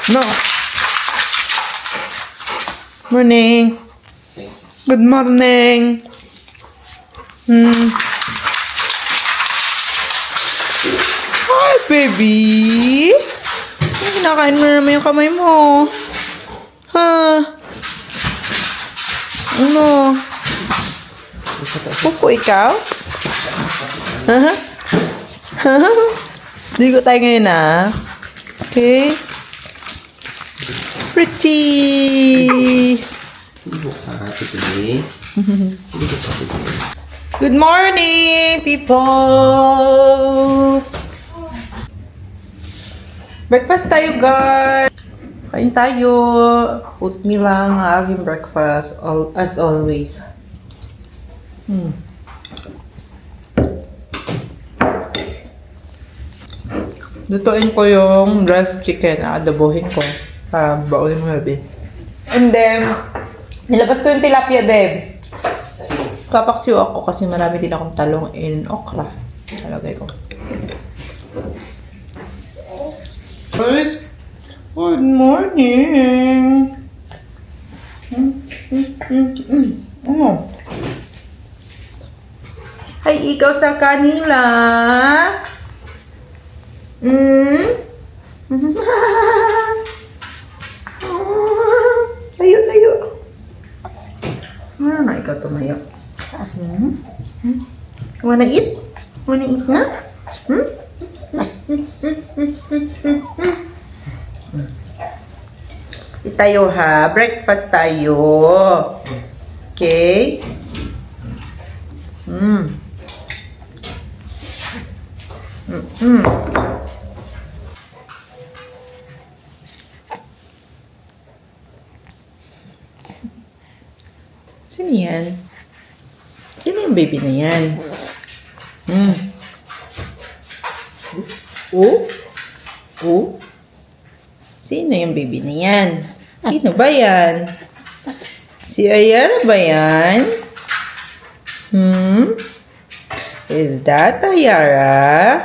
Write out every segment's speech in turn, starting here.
No. Morning. Good morning. Hi, baby. Kinakain mo na naman yung kamay mo. Ha? Ano? Pupo ikaw? Ha? Ligo tayo ngayon Okay. Pretty. Good morning, people. Breakfast tayo, guys. Kain tayo. Oatmeal lang ang aking breakfast, as always. Lutuin ko yung breast chicken. Adabohin ko. Baunin mo, babe. And then, nilabas ko yung tilapia, babe. Papaksiw ako kasi marami din akong talong in okra. Talagay ko. Guys, good morning. Ano? Hi, ikaw sa kanila. Tayo, tayo. Ano na ikaw tumayo? Wanna eat? Wanna eat na? Tayo ha. Breakfast tayo. Okay? Sino yan? Sino yung baby na yan? Oh? Oh? Sino yung baby na yan? Sino ba yan? Si Ayara ba yan? Is that Ayara?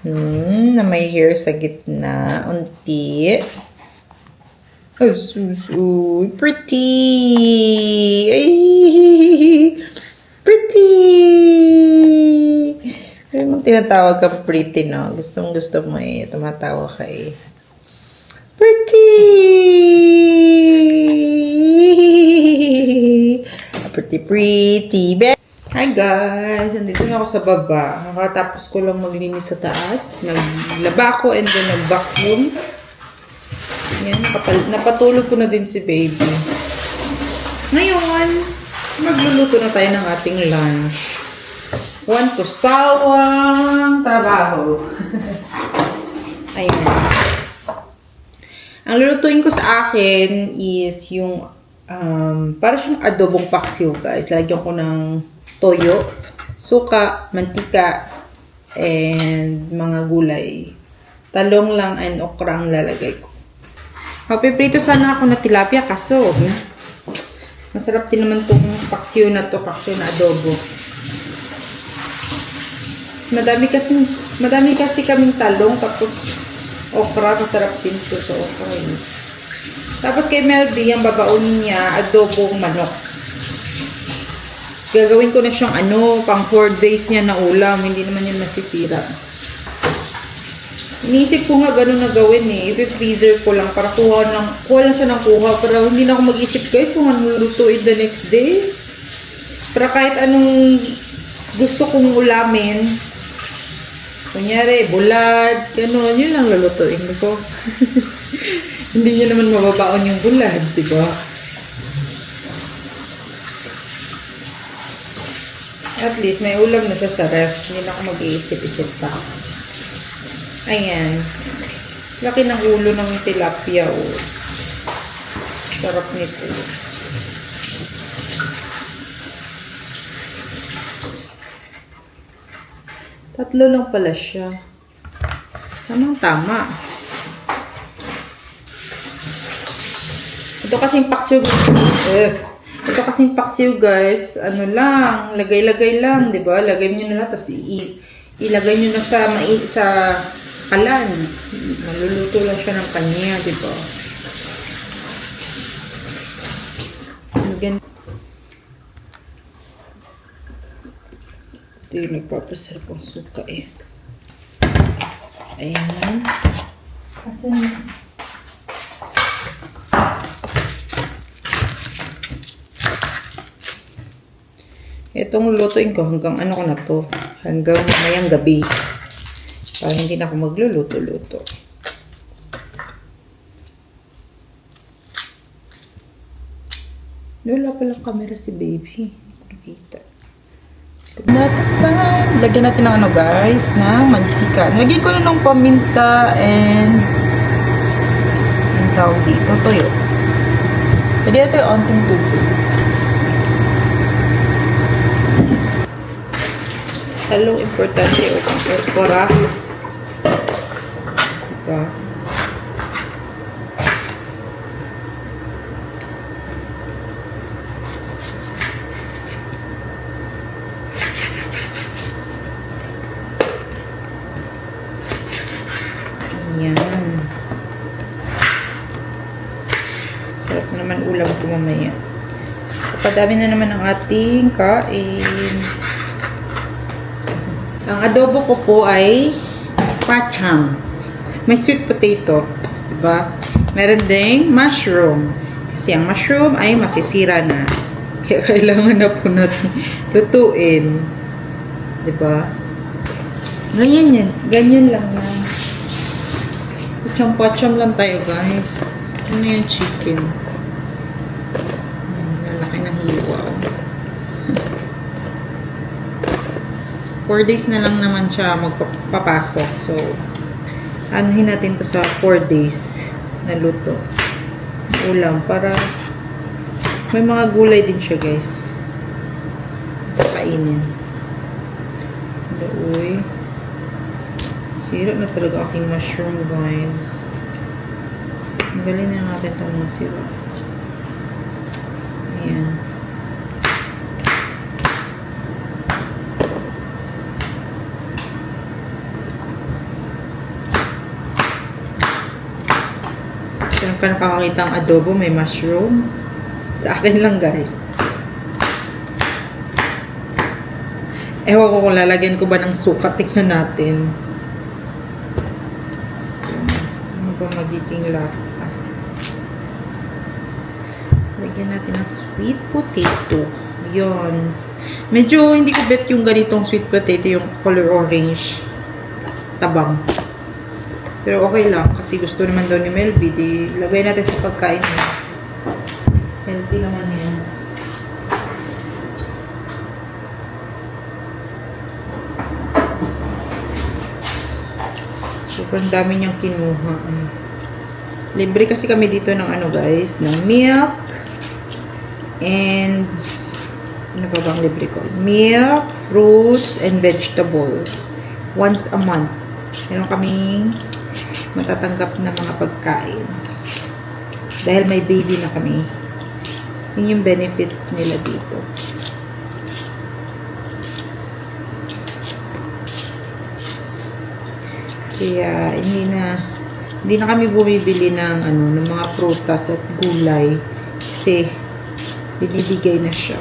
Na may hair sa gitna. Unti. Oh, pretty! Ay, pretty! Ay, mong tinatawag kang pretty, no? Gustong-gusto mo eh. Tumatawa ka eh. Pretty! Pretty, Hi guys! Andito na ako sa baba. Nakatapos ko lang maglinis sa taas. Naglaba ako and then nag-vacuum. Yan, napatulog ko na din si baby. Ngayon, magluluto na tayo ng ating lunch. Want to sawang trabaho. Ayan. Ang lulutuin ko sa akin is yung para siyang adobong paksiw, guys. Lagyan ko ng toyo, suka, mantika, and mga gulay. Talong lang and okra ang lalagay ko. Mapiprito sana ako na tilapia kaso masarap din naman itong paksiw na adobo. Madami kasi kaming talong tapos okra, masarap din ito sa okra. Tapos kay Melby, ang babaunin niya adobong manok. Gagawin ko na siyang pang 4 days niya na ulam, hindi naman yun masisira. Iniisip ko nga gano'n na gawin eh. I-freezer ko lang para kuha lang siya ng kuha. Para hindi na ako mag-isip guys kung ano lutuin the next day. Para kahit anong gusto kong ulamin. Kunyari, bulad, gano'n. Yun lang lulutuin ko. Hindi niya naman mababaon yung bulad, diba? At least may ulam na siya sa ref. Hindi na ako mag-iisip-isip pa. Ayan. Laki ng ulo ng tilapia, oh. Sarap nito. Tatlo lang pala siya. Tamang-tama. Ito kasing paksiw. Ito kasing paksiw, guys. Ano lang, lagay-lagay lang, 'di ba? Lagay niyo na lang tapos ilagay niyo na sa kalan. Maluluto lang siya ng kanya, di ba? Again, ito yung nagpapasarap ang suka eh. Ayan. Asan yun? Itong lutuin ko hanggang ano ko na to. Hanggang mamayang gabi. Para hindi na ako magluluto-luto. Wala palang camera si baby. Hindi ko nakita. Natakpan. Lagyan natin ng ano guys, na mantika. Lagyan ko na ng paminta and ang tawag dito, toyo. Pwede natin yung onting tubig. Halong importante o kung porpora. Diba? Ayan. Sarap na naman ulam ko mamaya. Kapadami na naman ang ating kain. Ang adobo ko po ay pacham. May sweet potato. Diba? Meron ding mushroom. Kasi ang mushroom ay masisira na. Kaya kailangan na po natin lutuin. Diba? Ganyan yan. Ganyan lang yan. Pacham-pacham lang tayo, guys. Ano yung chicken? Lalaki na hiwa. 4 days na lang naman siya magpapasok. So, anuhin natin to sa 4 days na luto. Ulam. Para may mga gulay din siya, guys. Kainin. Uy. Sira na talaga aking mushroom, guys. Tanggalin na natin itong mga sira. Ayan. Saan ka nakakakita ang adobo? May mushroom. Sa akin lang, guys. Ewan ko kung lalagyan ko ba ng suka. Tingnan natin. Magiging lasa. Lagyan natin ng sweet potato. Yun. Medyo hindi ko bet yung ganitong sweet potato, yung color orange. Tabang. Pero okay lang. Kasi gusto naman daw ni Melby. Di, lagay natin sa pagkain niya. Healthy naman yan. Sobrang dami niyang kinuha. Libre kasi kami dito ng ano guys, ng milk and ano ba bang libre ko? Milk, fruits, and vegetable. Once a month. Meron kaming matatanggap na mga pagkain. Dahil may baby na kami. Yun yung benefits nila dito. Kaya hindi na kami bumibili ng ano ng mga prutas at gulay kasi binibigay na siya.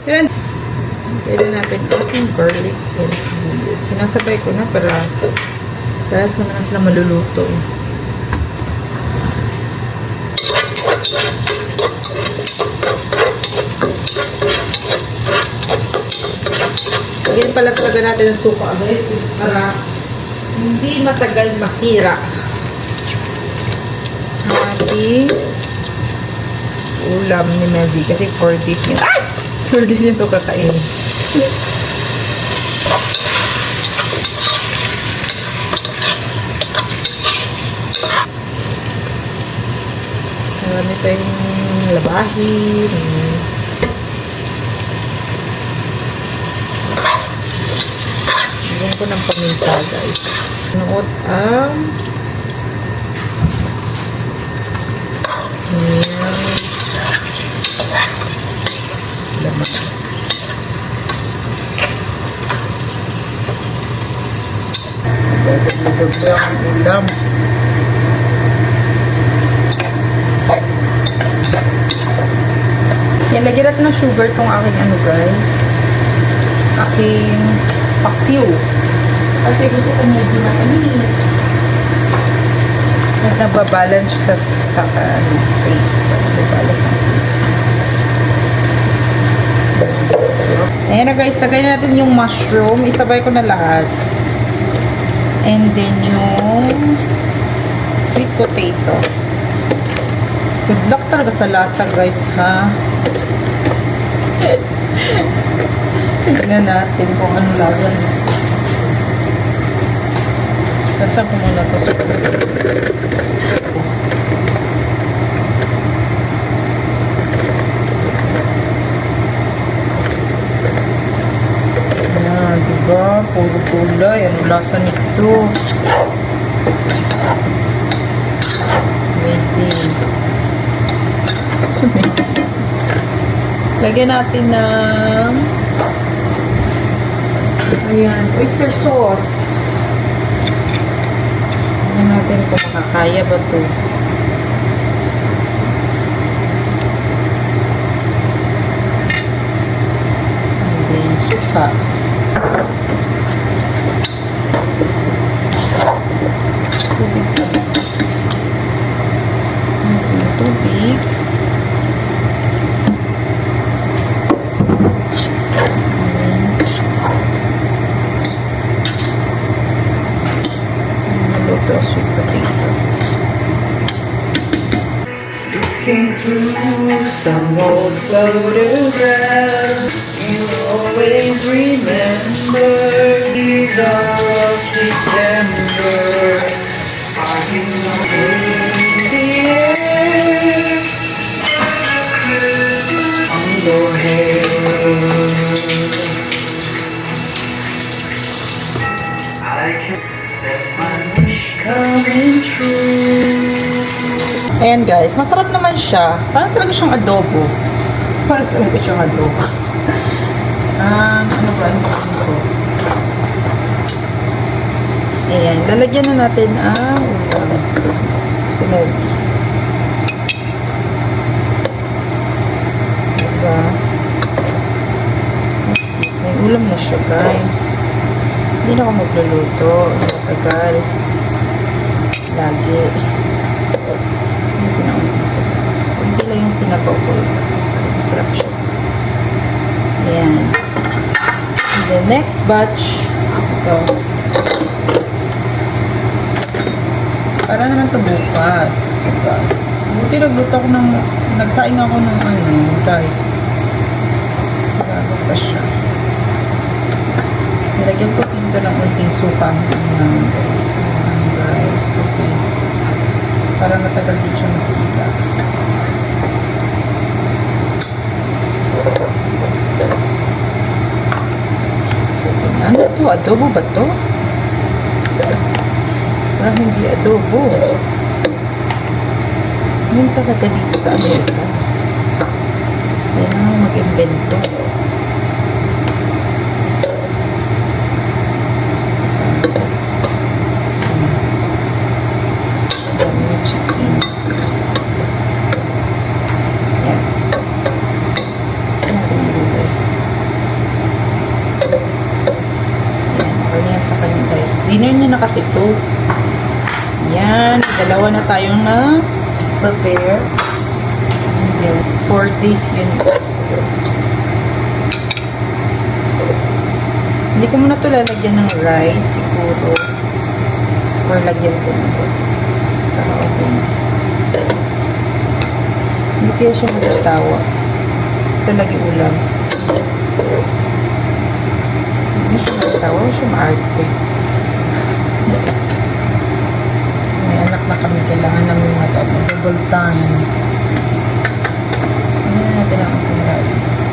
Pero kailan natin ating garlic and sibuyas. Sinasabay ko na para naman na sila maluluto. Lagyan pala talaga natin ng suka guys para hindi matagal masira ang ating ulam ni Melby kasi 4 days niya. 4 days niya ito kakain. Marami tayong labahin. Lagyan ko ng paminta, guys. Nuot ang laman. Bebe ang ulam. Yan, lagyan natin ng sugar tong aking ano guys. Aking paksiw. Kasi gusto ko medyo matamis. At nababalance siya sa face. Nababalance ang face. Ayan na guys, lagay na natin yung mushroom. Isabay ko na lahat. And then yung sweet potato. Good luck talaga sa lasa guys, ha? Tignan natin kung ano lasa. Lasa ko muna ito. Ayan, diba? Puro kulay. Ano lasa nito? Amazing. Lagyan natin ng ayan, oyster sauce. Lagyan natin kung makakaya ba ito. And then, suka. Tubig pa. Tubig. Sweet potato. Looking through some old photographs, you always remember these are of December. Sparking in the air on your hair. I can let my coming true. Ayan guys, masarap naman siya. Parang talaga siyang adobo. Parang talaga siyang adobo. Ano ba? Ano ba ito? Ayan, lalagyan na natin ang ulam. Simeldi. Diba? May ulam na siya guys. Hindi na ako magluluto. Matagal. Lagi. Hindi na unting sabaw. Hindi lang yung sinabaw ko kasi masarap siya. Ayan. And the next batch, ito. Para naman ito bukas. Diba? Buti nagluto ako ng, nagsaing ako ng rice. Bago pa siya. Nilagyan ko dito ng unting suka namin guys. Rice kasi para matagal din siya masila. So, ano to? Adobo ba to? Parang hindi adobo. Yun talaga dito sa Amerika. Kailangan mag-invento. Dinner niya na kasi ito. Yan. Dalawa na tayong na prepare. Yan. 4 days yun. Hindi ko muna ito lalagyan ng rice siguro. Or lagyan ko na. Para okay na. Hindi kaya siya mag-asawa. Ito lagi ulam. Hindi siya mag-asawa. Hindi siya maarte. Kasi may anak na kami, kailangan namin double time. Ano na natin ang ating rice.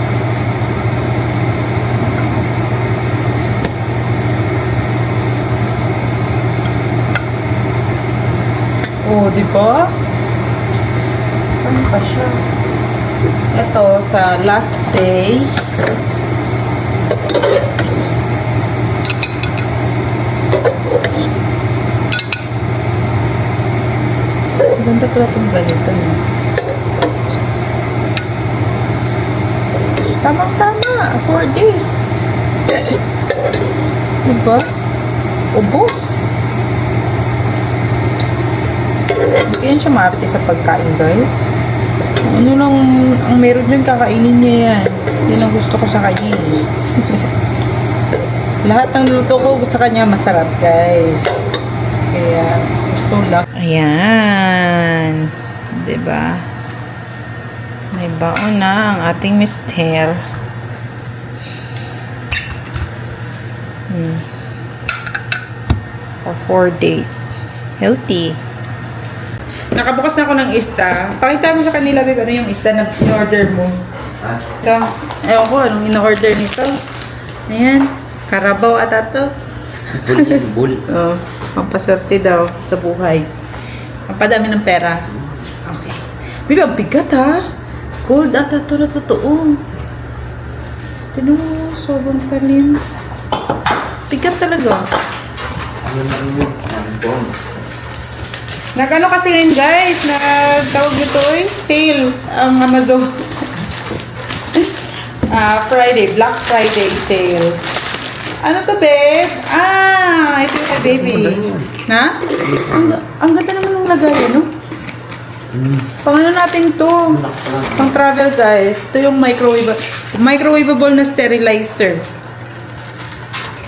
Oh, di ba? Saan pa siya? Ito, sa last day, Maganda pala itong ganito, no? Tamang-tama. 4 days. Diba? Ubos. Hindi yan siya maarte sa pagkain, guys. Ano lang, ang meron dyan, kakainin niya yan. Yan ang gusto ko sa kanya. Lahat ng luto ko sa kanya masarap, guys. Kaya, so lucky. Ayan. Diba? May baon na ang ating mister. For 4 days. Healthy. Nakabukas na ako ng ista. Pakita mo sa kanila, babe, ano yung ista na in-order mo. Ito. Ewan ko, anong in-order nito. Ayan. Karabaw ata to. Bull. Oh, pampaswerte daw sa buhay. Papadami ng pera. Okay. Babe, ang bigat ha. Gold ata to na totoo. Tino, sobrang talim. Bigat talaga. Nagano kasi ngayon, guys, tawag nito sale ang Amazon. Friday, Black Friday sale. Ano to, babe? Ito yung kay baby. Na? Ang ganda naman ng lagay, no? Pang ano natin to? Pang travel, guys. Ito yung microwavable na sterilizer.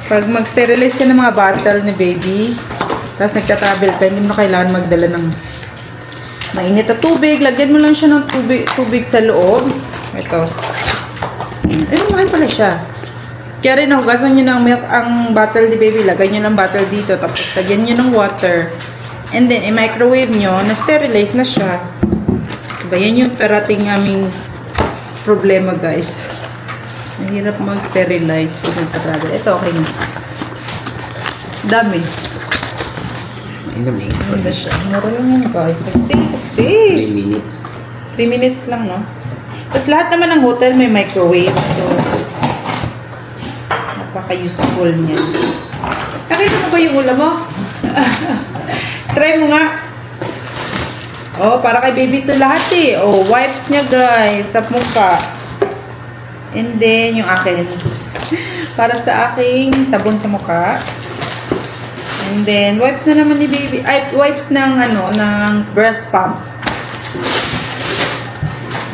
Pag mag-sterilize ka ng mga bottle ni baby, tapos nagta-travel ka, hindi mo na kailangan magdala ng mainit na tubig. Lagyan mo lang siya ng tubig sa loob. Ito. Mahal pala siya. Kaya rin, nahugasan nyo ng milk ang bottle ni baby. Lagay nyo ng bottle dito. Tapos lagyan nyo ng water. And then, i-microwave nyo. Na-sterilize na siya. Diba? Yan yung parating aming problema, guys. Mahirap mag-sterilize kung nagpa-travel. Ito, okay na. Dami. Ganda siya. Mura lang yan, guys. Kasi. 3 minutes. 3 minutes lang, no? Tapos lahat naman ng hotel may microwave. So, napaka-useful niya. Nakita mo ba yung ulam mo? Try mo nga. Oh, para kay baby to lahat eh. Oh, wipes niya, guys. Sa mukha. And then, yung akin. Para sa aking sabon sa mukha. And then, wipes na naman ni baby. Ay, wipes ng, ng breast pump.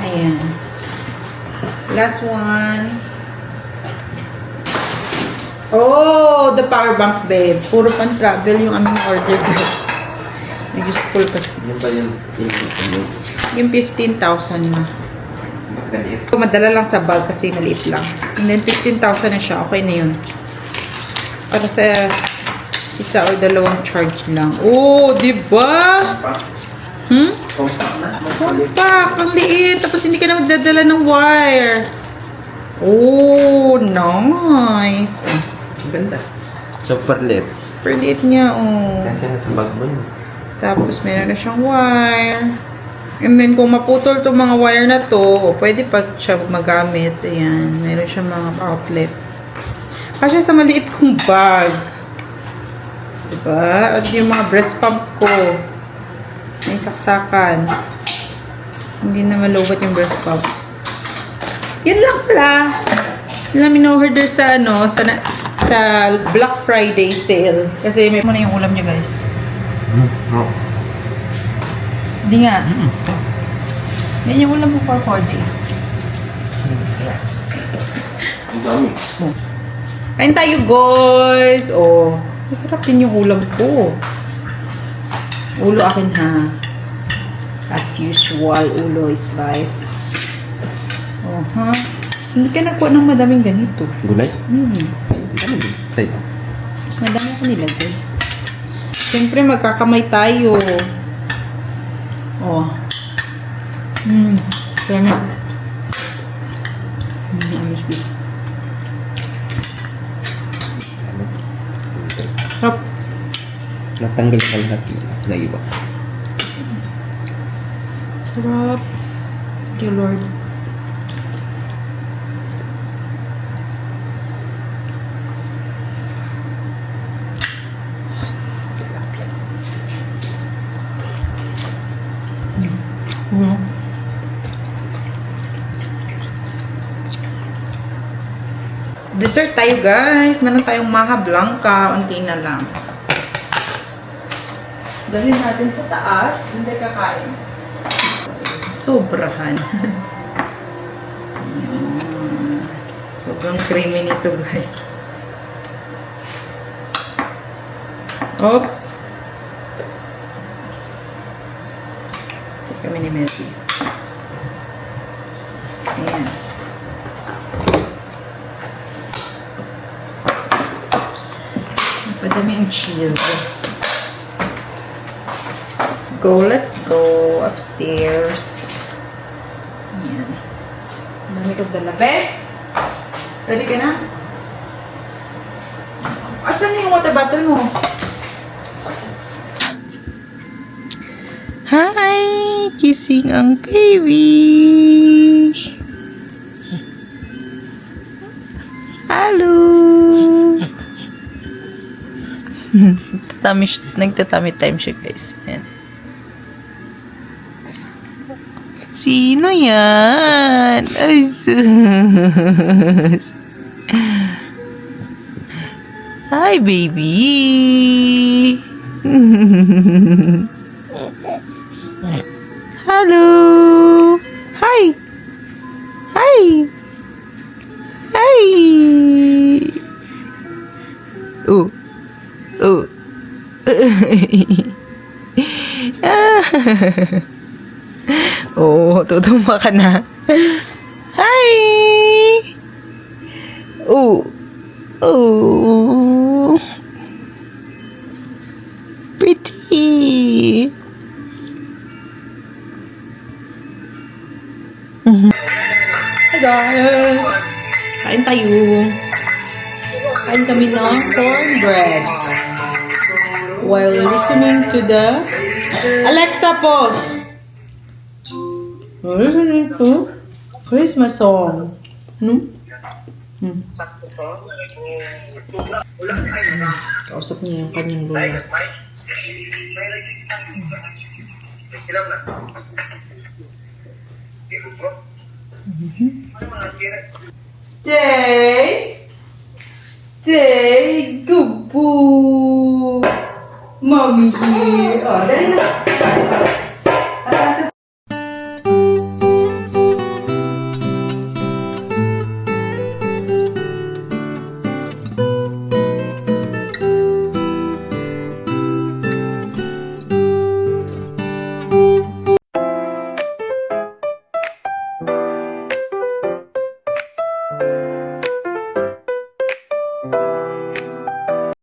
Ayan. Last one. Oh, the power bank, babe. Puro pan travel yung aming order, guys. Useful kasi. Ano ba yung Yung 15,000 na. Madala lang sa bag kasi maliit lang. And then 15,000 na siya. Okay na yun. Para sa isa o dalawang charge lang. Oh, di ba? Compact. Ang liit. Tapos hindi ka na magdadala ng wire. Oh, nice. Ang ganda. Super lit. Super liit niya, oh. Kasi sa bag mo yun. Tapos meron na siyang wire. And then kung maputol itong mga wire na to, pwede pa siya magamit. Ayan. Meron siyang mga outlet. Kasi sa maliit kong bag. Diba? At yung mga breast pump ko. May saksakan. Hindi na malubat yung breast pump. Yun lang pala. Yun lang in-order sa sa Black Friday sale. Kasi may muna yung ulam niya, guys. Hindi nga. Yan yung ulam mo for 4 days. Ang dami. Kain tayo, guys. Oh, masarap din yung ulam ko. Ulo akin, ha. As usual, ulo is life. Oh, ha? Hindi ka nagkuha ng madaming ganito. Gulay? Hmm. Ano din? Sa'yo. Madami ako nilagay. Siyempre, magkakamay tayo. Oh. Sarap. Amis ko. Sarap. Natanggal sa lahat na iba. Sarap. Thank you, Lord. Dessert tayo, guys. Meron tayong maha blanca. Unti na lang. Dalhin natin sa taas. Hindi kakain. Sobrahan. Sobrang creamy nito, guys. Hop. Kami ni Messi. Ayan. Napadami ang cheese. Let's go upstairs. Ayan. Dami ko dala. Be? Ready ka na? Asan yung water bottle mo? Hi! Kissing ang baby! Hello! Nagtatami time siya, guys. Ayan. Sino yan? Ay, sus! Hi, baby! Hello! Hi! Hi! Hi! Oh! Oh! Oh, tutuma ka na. Hi! Oh! Oh! Pretty! Hi guys! Kain tayo. Kain kami ng cornbread. While listening to the Alexa, pause! We're listening to Christmas song. No? Kausap niya yung kanyang lola. Stay! Stay! Good boy! Mommy here! Oh, dali na!